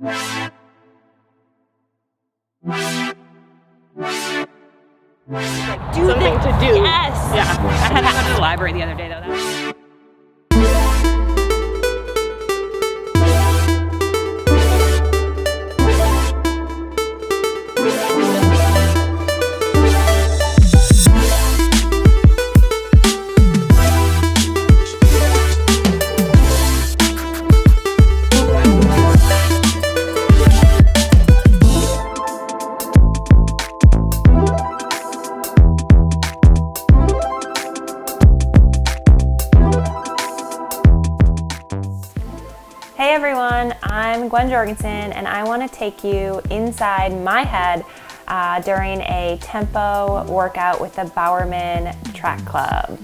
Like, do something to do. Yes. Yeah. I had to go to the library the other day though. Hey everyone, I'm Gwen Jorgensen and I want to take you inside my head during a tempo workout with the Bowerman Track Club.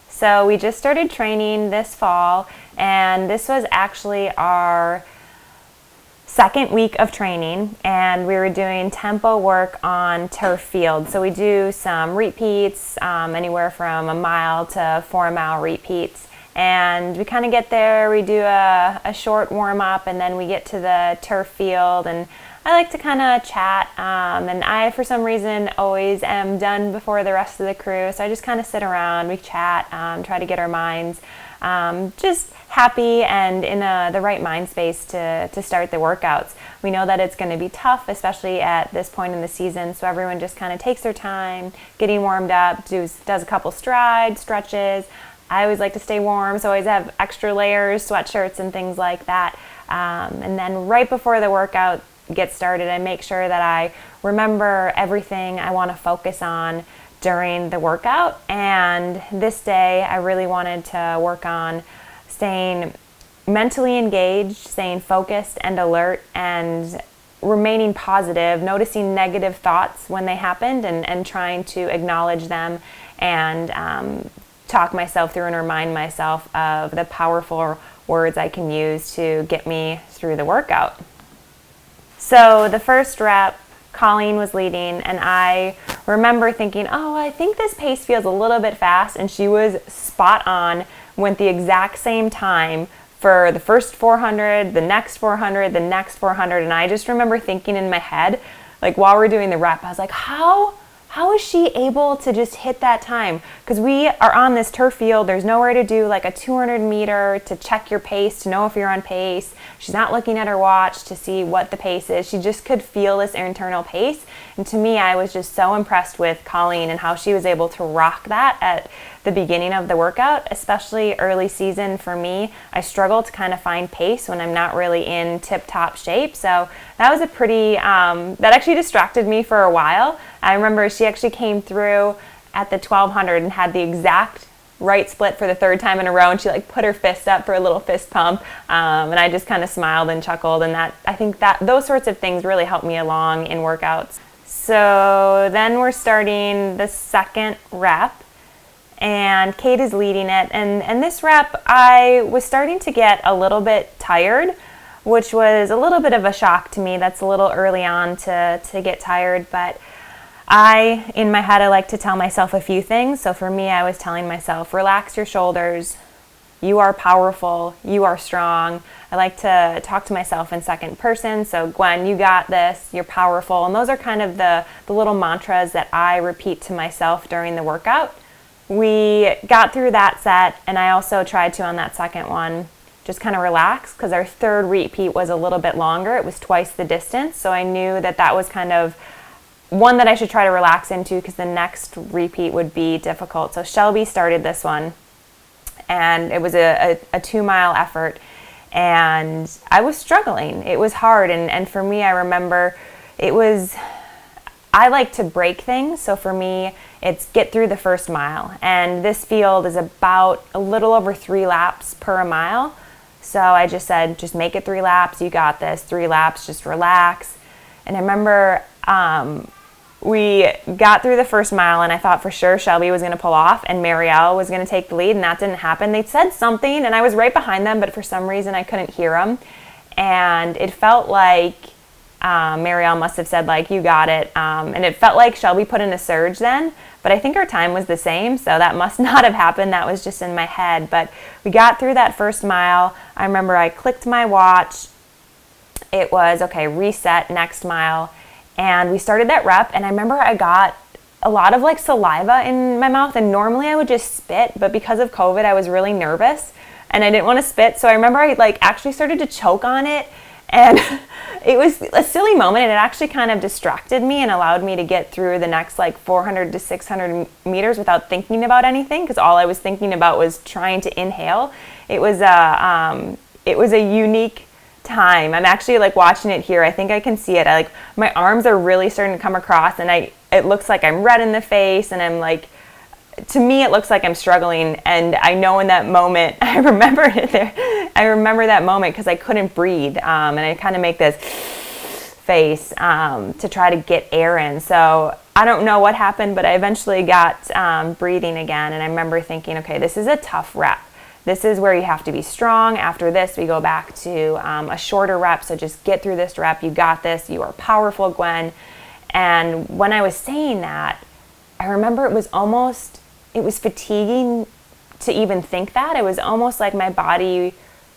So we just started training this fall, and this was actually our second week of training, and we were doing tempo work on turf field. So we do some repeats, anywhere from 1 mile to 4 mile repeats. And we kind of get there, we do a short warm up, and then we get to the turf field, and I like to kind of chat, and I, for some reason, always am done before the rest of the crew, so I just kind of sit around, we chat, try to get our minds just happy and in the right mind space to start the workouts. We know that it's going to be tough, especially at this point in the season, so everyone just kind of takes their time, getting warmed up, does a couple strides, stretches. I always like to stay warm, so I always have extra layers, sweatshirts, and things like that. And then right before the workout gets started, I make sure that I remember everything I want to focus on during the workout. And this day, I really wanted to work on staying mentally engaged, staying focused and alert, and remaining positive, noticing negative thoughts when they happened, and trying to acknowledge them and talk myself through and remind myself of the powerful words I can use to get me through the workout. So the first rep, Colleen was leading, and I remember thinking, oh, I think this pace feels a little bit fast, and she was spot on, went the exact same time for the first 400, the next 400, the next 400, and I just remember thinking in my head, like while we're doing the rep, I was like, how is she able to just hit that time? Because we are on this turf field. There's nowhere to do like a 200 meter to check your pace, to know if you're on pace. She's not looking at her watch to see what the pace is. She just could feel this internal pace. And to me, I was just so impressed with Colleen and how she was able to rock that at the beginning of the workout, especially early season for me. I struggle to kind of find pace when I'm not really in tip-top shape. So that was a pretty, that actually distracted me for a while. I remember she actually came through at the 1200 and had the exact right split for the third time in a row, and she like put her fist up for a little fist pump, and I just kind of smiled and chuckled, and that, I think that those sorts of things really help me along in workouts. So then we're starting the second rep, and Kate is leading it, and this rep I was starting to get a little bit tired, which was a little bit of a shock to me. That's a little early on to get tired, but in my head, I like to tell myself a few things. So for me, I was telling myself, relax your shoulders, You are powerful. You are strong. I like to talk to myself in second person. So Gwen, you got this. You're powerful. And those are kind of the little mantras that I repeat to myself during the workout. We got through that set, and I also tried to, on that second one, just kind of relax, because our third repeat was a little bit longer. It was twice the distance. So I knew that that was kind of one that I should try to relax into, because the next repeat would be difficult. So Shelby started this one, and it was a 2-mile effort, and I was struggling. It was hard, and for me, I remember I like to break things, so for me, it's get through the first mile, and this field is about a little over 3 laps per mile, so I just said, just make it 3 laps, you got this, 3 laps, just relax. And I remember we got through the first mile, and I thought for sure Shelby was going to pull off and Marielle was going to take the lead, and that didn't happen. They said something, and I was right behind them, but for some reason I couldn't hear them, and it felt like Marielle must have said, like, you got it, and it felt like Shelby put in a surge then, but I think our time was the same, so that must not have happened. That was just in my head. But we got through that first mile. I remember I clicked my watch. It was, okay, reset, next mile, and we started that rep, and I remember I got a lot of like saliva in my mouth, and normally I would just spit, but because of COVID, I was really nervous, and I didn't want to spit, so I remember I like actually started to choke on it, and it was a silly moment, and it actually kind of distracted me and allowed me to get through the next like 400 to 600 meters without thinking about anything, because all I was thinking about was trying to inhale. It was a unique time. I'm actually like watching it here. I think I can see it. My arms are really starting to come across, and it looks like I'm red in the face, and I'm like, to me it looks like I'm struggling, and I know in that moment, I remember it there. I remember that moment because I couldn't breathe, and I kind of make this face to try to get air in. So I don't know what happened, but I eventually got breathing again, and I remember thinking, okay, this is a tough rep. This is where you have to be strong. After this, we go back to a shorter rep, so just get through this rep. You got this. You are powerful, Gwen. And when I was saying that, I remember it was fatiguing to even think that. It was almost like my body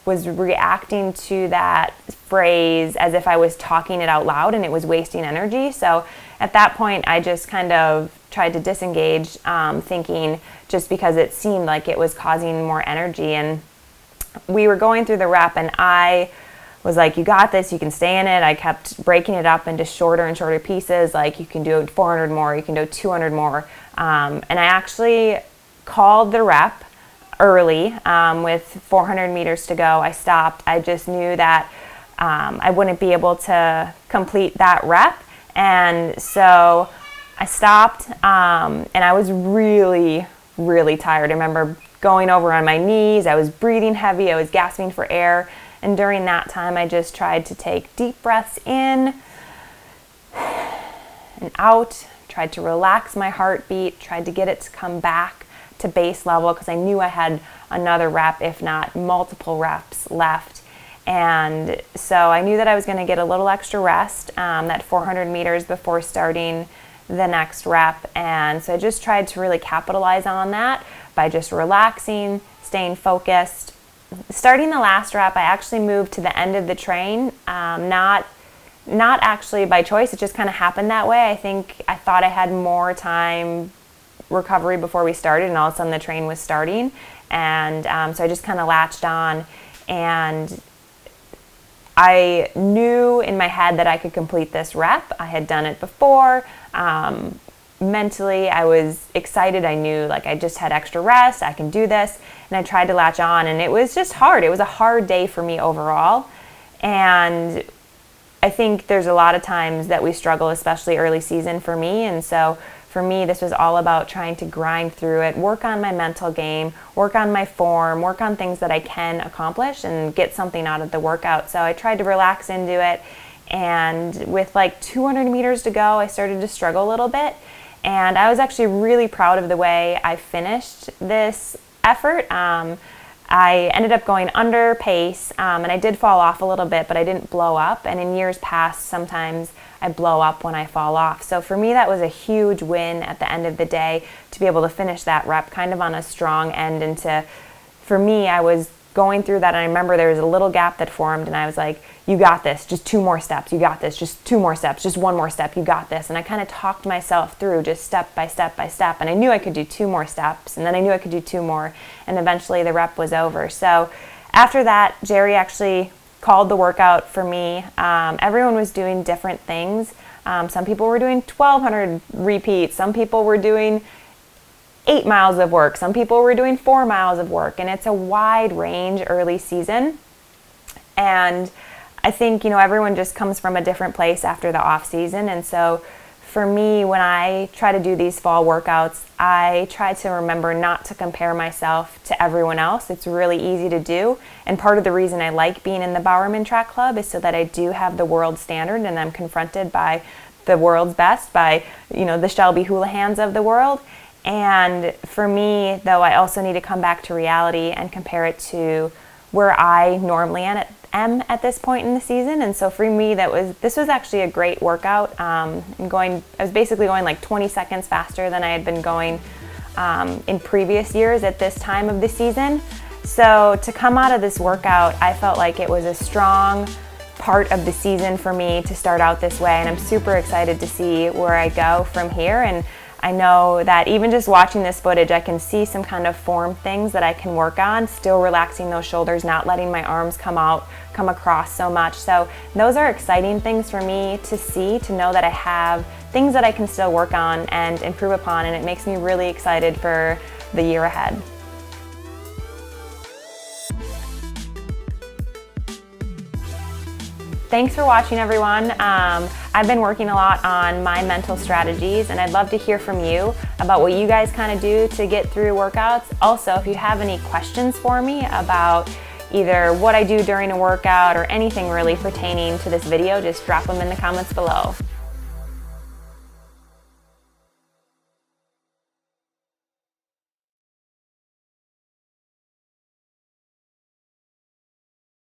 was reacting to that phrase as if I was talking it out loud, and it was wasting energy. So at that point, I just kind of tried to disengage, thinking just because it seemed like it was causing more energy. And we were going through the rep, and I was like, you got this, you can stay in it. I kept breaking it up into shorter and shorter pieces, like you can do 400 more, you can do 200 more. And I actually called the rep early with 400 meters to go. I stopped. I just knew that I wouldn't be able to complete that rep. And so I stopped, and I was really, really tired. I remember going over on my knees. I was breathing heavy. I was gasping for air. And during that time, I just tried to take deep breaths in and out, tried to relax my heartbeat, tried to get it to come back to base level, because I knew I had another rep, if not multiple reps left. And so I knew that I was going to get a little extra rest, that 400 meters before starting the next rep. And so I just tried to really capitalize on that by just relaxing, staying focused. Starting the last rep, I actually moved to the end of the train, not actually by choice. It just kind of happened that way. I think I thought I had more time recovery before we started, and all of a sudden the train was starting. And so I just kind of latched on, and I knew in my head that I could complete this rep. I had done it before. Mentally, I was excited. I knew like I just had extra rest. I can do this. And I tried to latch on, and it was just hard. It was a hard day for me overall. And I think there's a lot of times that we struggle, especially early season for me. And so for me, this was all about trying to grind through it, work on my mental game, work on my form, work on things that I can accomplish and get something out of the workout. So I tried to relax into it. And with like 200 meters to go, I started to struggle a little bit. And I was actually really proud of the way I finished this effort. I ended up going under pace, and I did fall off a little bit, but I didn't blow up. And in years past, sometimes I blow up when I fall off. So for me, that was a huge win at the end of the day, to be able to finish that rep kind of on a strong end and to for me, I was going through that, and I remember there was a little gap that formed, and I was like, you got this, just 2 more steps, you got this, just 2 more steps, just 1 more step, you got this. And I kind of talked myself through just step by step by step, and I knew I could do 2 more steps, and then I knew I could do 2 more, and eventually the rep was over. So after that, Jerry actually called the workout for me. Everyone was doing different things. Some people were doing 1,200 repeats, some people were doing 8 miles of work, some people were doing 4 miles of work, and it's a wide range early season. And I think, everyone just comes from a different place after the off season. And so for me, when I try to do these fall workouts, I try to remember not to compare myself to everyone else. It's really easy to do. And part of the reason I like being in the Bowerman Track Club is so that I do have the world standard, and I'm confronted by the world's best, by, the Shelby Houlahans of the world. And for me, though, I also need to come back to reality and compare it to where I normally am at this point in the season. And so for me, this was actually a great workout. I was basically going like 20 seconds faster than I had been going in previous years at this time of the season. So to come out of this workout, I felt like it was a strong part of the season for me to start out this way. And I'm super excited to see where I go from here. And I know that even just watching this footage, I can see some kind of form things that I can work on, still relaxing those shoulders, not letting my arms come across so much. So those are exciting things for me to see, to know that I have things that I can still work on and improve upon, and it makes me really excited for the year ahead. Thanks for watching, everyone. I've been working a lot on my mental strategies, and I'd love to hear from you about what you guys kind of do to get through workouts. Also, if you have any questions for me about either what I do during a workout or anything really pertaining to this video, just drop them in the comments below.